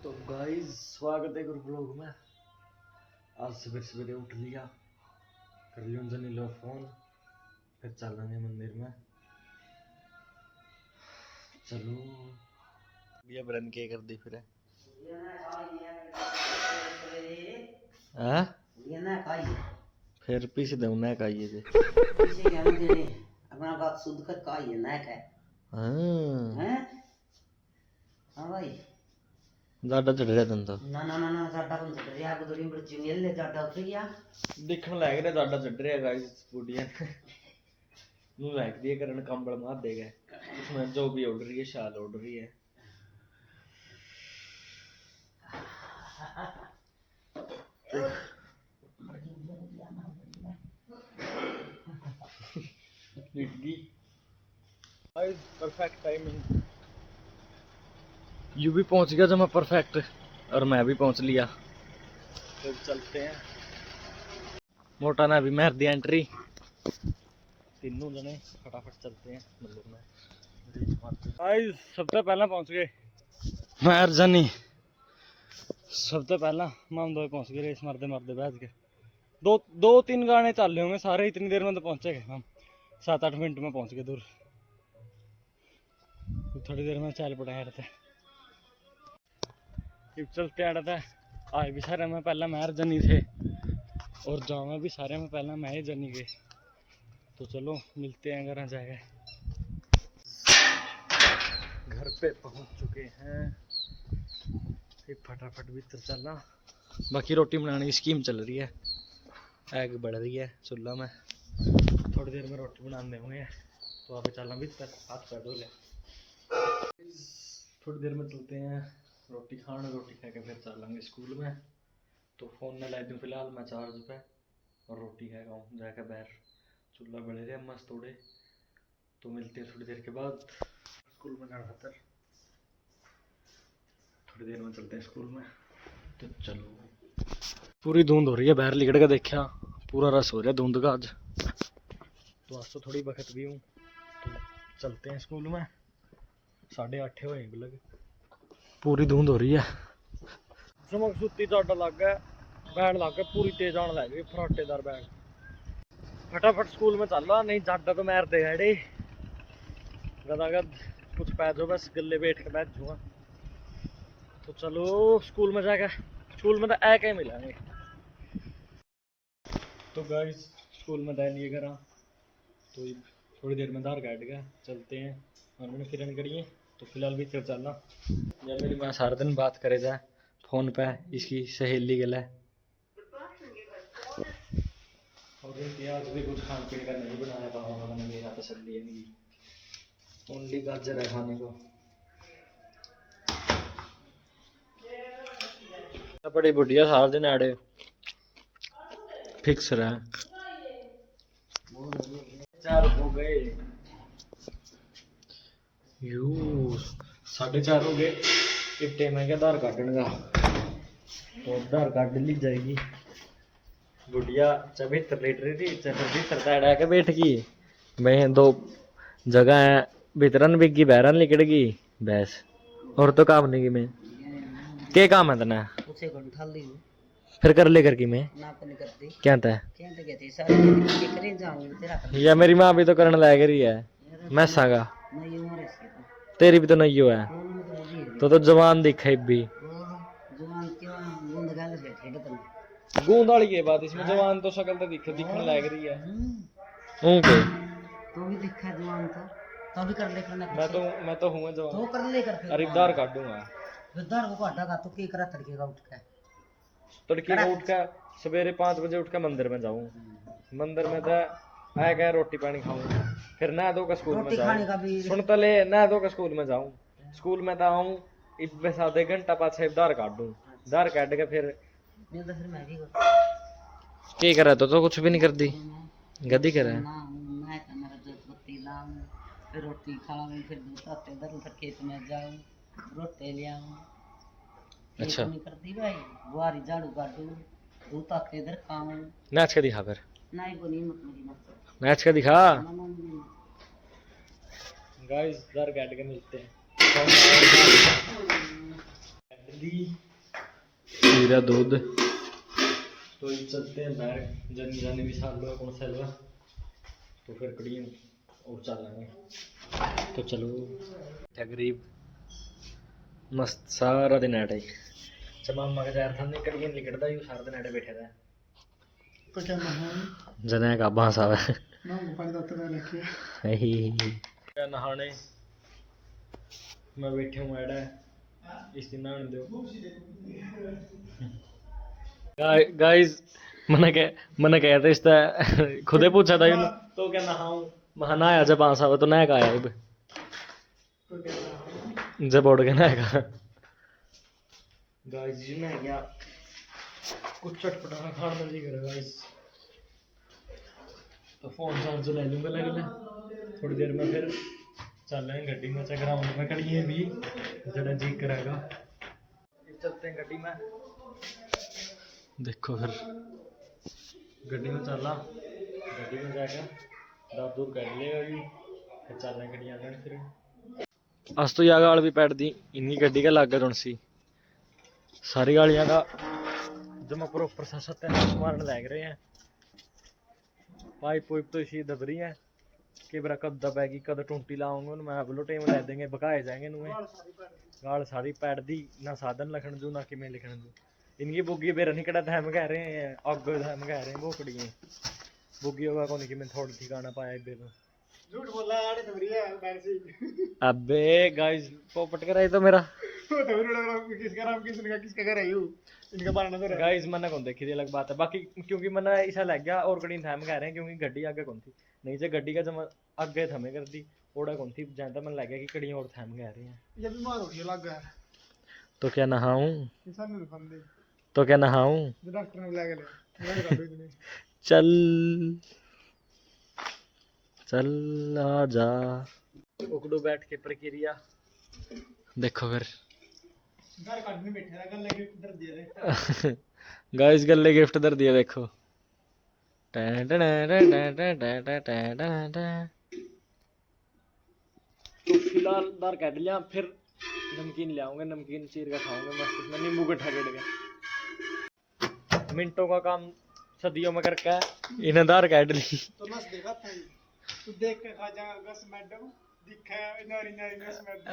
तो गाइस स्वागत है गुरु ब्लॉग में। आज सवेरे सवेरे उठ लिया, कर लियो जनी लो फोन, फिर चलने मंदिर में। चलो ये बरन के कर दी फिर फिर पीछे दे ना काइए दे पीछे क्या मुझे अपना बात शुद्ध कर काइए ना है हैं हां भाई ज्यादा चढ़ रहा तन तो ना ना ना ना ज्यादा कौन चढ़ रहा है गुदरी में जिंगल ले ज्यादा उतर गया देखने लग रहा ज्यादा चढ़ रहा है गाइस। बुढ़िया नु लाइक दिए करन कंबल मार देगा उसमें जो भी ऑर्डर है शाल ऑर्डर ही है। Perfect timing. यू भी पहुंच गया जब मैं परफेक्ट, और मैं भी पहुंच लिया। तो चलते हैं। मोटा ने अभी मार दिया एंट्री, तीनों जने फटाफट चलते हैं मंदिर में। गाइस सबसे पहला पहुंच गए मैं अर्जनी, सबसे पहला माम दो पहुंच गए। रेस मारते मारते बैठ के दो तीन गाने चल रहे होंगे सारे, इतनी देर में तो पहुंचे गए हम। 7-8 मिनट में पहुंच गए दूर। थोड़ी देर में चल पड़ा है चलते आ रहा था। आज भी सारे में पहला मैं अर्जनी थे और जावा भी सारे में पहला मैं ही जनी गए। तो चलो मिलते हैं घर जाएगा। घर पे पहुंच चुके हैं, फटाफट भीतर चलना। बाकी रोटी बनाने की स्कीम चल रही है, आग बढ़ रही है चूल्हा में। थोड़ी देर में रोटी बनाने होंगे तो आप चलना भीतर, हाथ पैर धो ले। थोड़ी देर में चलते हैं रोटी खाने। रोटी खा के फिर चलेंगे स्कूल में। तो फोन में ला दूँ फिलहाल मैं चार्ज पे, और रोटी खाएगा हूँ जाकर बाहर। चूल्हा बड़े रहे मस्त थोड़े। तो मिलते हैं थोड़ी देर के बाद स्कूल में जाना खातर। थोड़ी देर में चलते हैं स्कूल में। तो चलो। पूरी धुंध हो रही है बाहर, लिकड़ के देखा पूरा रस हो रहा है धुंध का आज। तो आज तो थोड़ी बखत भी हूँ। तो चलते हैं स्कूल में। 8:30 हुए लग, पूरी धुंध हो रही है। चमक सुती ज्यादा लग गया, बैग लग गया पूरी तेज आने लग गई फराटेदार बैग। फटाफट स्कूल में चल रहा, नहीं जाटा तो मार दे हेड़े गदागद। कुछ पै जाओ बस गले बैठ के बैठ जाऊंगा। तो चलो स्कूल में जाकर, स्कूल में तो ऐ के मिलेंगे। तो गाइस स्कूल में दे लिए करा। तो थोड़ी देर में धार काट गया, चलते हैं और मैंने किरण करिए। तो फिलहाल भी चल चलना। जब मेरी माँ सारा दिन बात करे जाए फोन पे, इसकी सहेली गल है। और आज भी कुछ खान पीने का नहीं बनाया पाऊंगा मैंने, मेरा तसल्ली है नहीं। ओनली गाजर है खाने को। बड़ी बुढ़िया सारा दिन आड़े फिक्स रहा। 4 हो गए, 4:30 हो गए। इट्टे में क्या आधार काटने का, तो आधार कार्ड ली जाएगी। बुढ़िया 74 लीटर थी, 74 के बैठ गई। मैं 2 जगह है, भीतरन बिकी बहरन लिकड़ गई बस। और तो काम नहीं की मैं क्या काम है तना फिर कर ले करके मैं क्या था या मेरी माँ भी तो करने लग रही है। मैं सागा तेरी भी तो नहीं हुआ है। तो जवान दिखे भी गूंद वाली है बात, इसमें जवान तो शक्ल तो दिखने लग रही है। ओके तो भी दिखा जवान तो भी कर ले करना। मैं तो हूं जवान। तो कर ले कर फिर अरे दार काटूंगा। दार को काटा का तो की करा तड़के का उठ के सवेरे 5 बजे उठ के मंदिर में जाऊं। मंदिर में तो आया क्या रोटी पानी खाऊं, फिर नहा धो के स्कूल में जाऊं। सुन तो ले, नहा धो के स्कूल में जाऊं। स्कूल में तो आऊं बस आधे घंटा पाछे दार काट दूं। दार काट के फिर क्या करा तो कुछ भी नहीं कर दी गद्दी करा। फिर रोटी खाऊं, फिर दूध आते इधर उधर खेत में जाऊं, रोटी ले आऊं। अच्छा नहीं करती भाई, बुआरी झाड़ू काटू, दूध आते इधर खाऊं। नाच के दिखा फिर। नहीं वो नहीं नाच के दिखा। गाइस दार काट के मिलते हैं। मछली, खीरा, दूध। तो ये चलते हैं बाहर, जन जाने भी साल हुआ कौन सा हुआ, तो फिर कड़ियों और चलेंगे। तो चलो तकरीब मस्त सारा दिन ऐट ही चमा के यार थाने कड़ियां निकलता ही सारा दिन ऐटे बैठे रहे। तो क्या नहाए जने का बांस आवे ना पानी दाते में रखिए क्या नहाने मैं बैठे हूँ ऐड इस दिन नहाने दो गाइस। मैंने कहते इसका खुदे पूछा था यूं, तो क्या नहाऊं महा नहाया जब बांस आवे तो नहा का आया तो क्या नहाए जब उड़ के नहा का गाइस जी मैं क्या कुछ चटपटा खाने में जी करेगा गाइस। तो फोन चार्ज ले लूँगा लगना थोड़ी देर में, फिर चलेंगे गड्डी में से ग्राउंड में खड़िए भी जरा जी करेगा। चलते हैं गड्डी में, देखो फिर गड्डी में चला, गड्डी में जाकर दाद दूर कर लेगा भी, फिर चल गड्डी आने फिर अस तो यह गाल भी पैट दी इन्हीं गड्डी का लागे तुम सी सारी गालियाँ का जमा प्रॉपर सत्यानाश मारने लग रहे हैं। पाइप पुइप तो इसी दब रही है कि बरा कब दबेगी कद टूंटी लाऊंगा मैं बोलो टेम ले देंगे बकाए जाएंगे नुए गाल सारी पैट दी ना साधन लिखण दू ना कि मैं लिखण दू इनकी बुग्गी बेर नहीं कड़ा हम कह रहे हैं अग हम कह रहे हैं बोकड़ी बुग्गी होगा कौन कि मैं थोड़ी ठिकाना पाया बेर झूठ बोला यार तो बढ़िया है वैसे अबे गाइस पोपट कराई तो मेरा तो किसका नाम किसका कर रही हूं इनका बारना तो गाइस मैंने कौन देखी थी अलग बात है बाकी क्योंकि मैंने ऐसा लग गया और कड़ी थाम कह रहे हैं क्योंकि गड्डी आगे कौन थी नहीं से गड्डी का जमा आगे थमे कर दी ओड़ा कौन थी जानता मैंने लग गया कि कड़ी और थाम कह रहे हैं ये बीमार हो गया लग गया तो क्या नहाऊं इंसान ने फंदे तो क्या नहाऊं जो डॉक्टर ने बुला के ले चल चल आ जा उकड़ू बैठ के प्रक्रिया देखो फिर घर काट में बैठे रहा गले के इधर दे रहे गाइस गले गिफ्ट दर दिया देखो तो फिलहाल दार काट लिया फिर नमकीन ले आऊंगे नमकीन चीर का खाऊंगे मस्त इसमें नींबू गट्ठा गेड़ के मिनटों का काम सदियों में करके इन्हें दार काट ली तो बस देखा था तू देख के खा जाएगा गस मैडम दिखा नारी नारी गस मैडम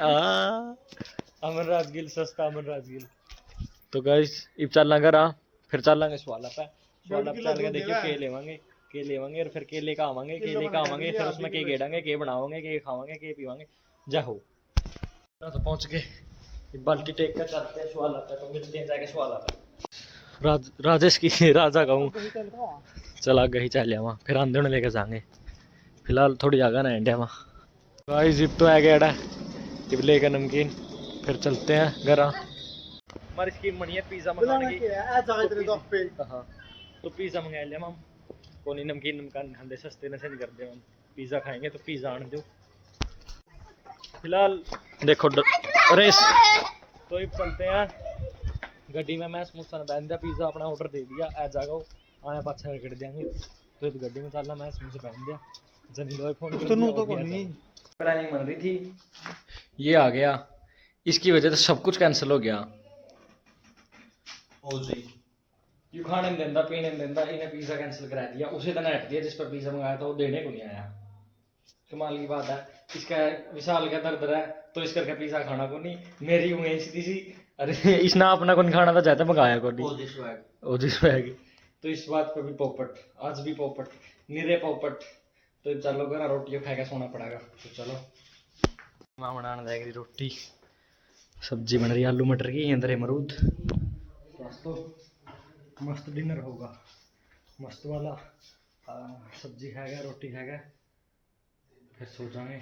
अमरराज गिल सस्ता अमरराज गिल। तो गाइस इब चलना करा फिर चलेंगे सवाला पे चल के देखिए के लेवांगे और फिर केले का आवांगे फिर उसमें के गेड़ांगे के बनावांगे के खावांगे के पीवांगे जाओ तो पहुंच गए बाल्टी टेक कर चलते हैं सवाला पे तो मिलते हैं जाके सवाला पे राजेश की राजा कहूँ चला गई चल वहाँ फिर आंधे होने लेके जाएंगे फिलहाल थोड़ी जगह ना इंडिया वहाँ गाइस जिप तो आ गया इब लेकर नमकीन फिर चलते हैं घर हमारी स्कीम बनी है पिज़्ज़ा मंगाने की हाँ तो पिज़्ज़ा मंगा लिया हम कोई नमकीन खाते सस्ते नशे नहीं करते हम पिज़्ज़ा खाएंगे तो पिज़्ज़ा आने दो फिलहाल देखो रेस तो इब चलते हैं गड्डी में मैं समोसा बहन दिया पिज़्ज़ा अपना ऑर्डर दे दिया ऐ जाओ आया पाछा रगड़ देंगे तो इस गड्डी में चलना मैं समोसा पहन दिया जनी फोन तो प्लानिंग बन रही थी ये आ गया इसकी वजह से सब कुछ कैंसिल हो गया यू खाने नहीं देता पीने नहीं देता इन्हें पिज़्ज़ा कैंसिल करा दिया उसे दिन हट दिया जिस पर पिज़्ज़ा मंगाया था वो देने को नहीं आया कमाल की बात है इसका विशाल का दर्द है तो इस करके पिज़्ज़ा खाना को नहीं मेरी उम्मीद सीधी सी अरे इसने अपना को नहीं खाना था चाहता मंगाया को नहीं ओजी स्वैग तो इस बात पर भी पोपट आज भी पोपट निरे पोपट तो चलो घर रोटी खा के सोना पड़ेगा तो चलो मां बनाने देगी रोटी सब्जी बन रही आलू मटर की अंदर अमरूद तो मस्त डिनर होगा मस्त वाला सब्जी खाएगा रोटी खाएगा फिर सो जाएंगे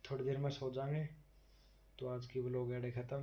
थोड़ी देर में सो जाएंगे तो आज की व्लॉग है खत्म।